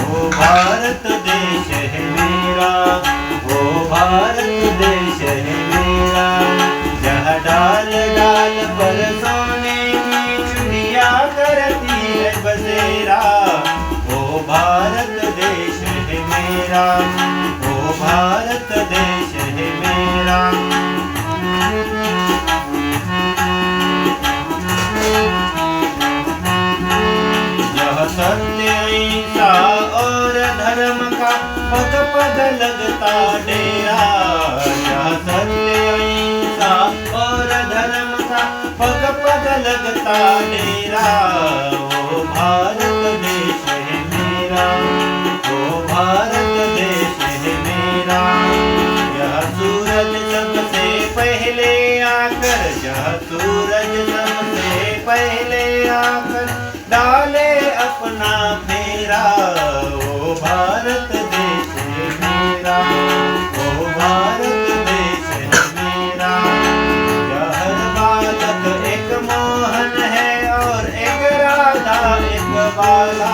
वो भारत देश है मेरा, वो भारत देश है मेरा। जहाँ डाल डाल पर सोने की चुड़िया करती है बसेरा, वो भारत देश है मेरा, वो भारत देश है मेरा। यह सत्य अहिंसा और धर्म का पग पग लगता डेरा, यह सत्य अहिंसा और धर्म का पग पग लगता डेरा। वो भारत देश है मेरा, वो भारत देश है मेरा। यह सूरज सबसे पहले आकर, यह सूरज सबसे पहले आकर डाले अपना फेरा, वो भारत देश है मेरा, वो भारत देश है मेरा। यह हर बालक एक मोहन है और एक राधा एक बाला,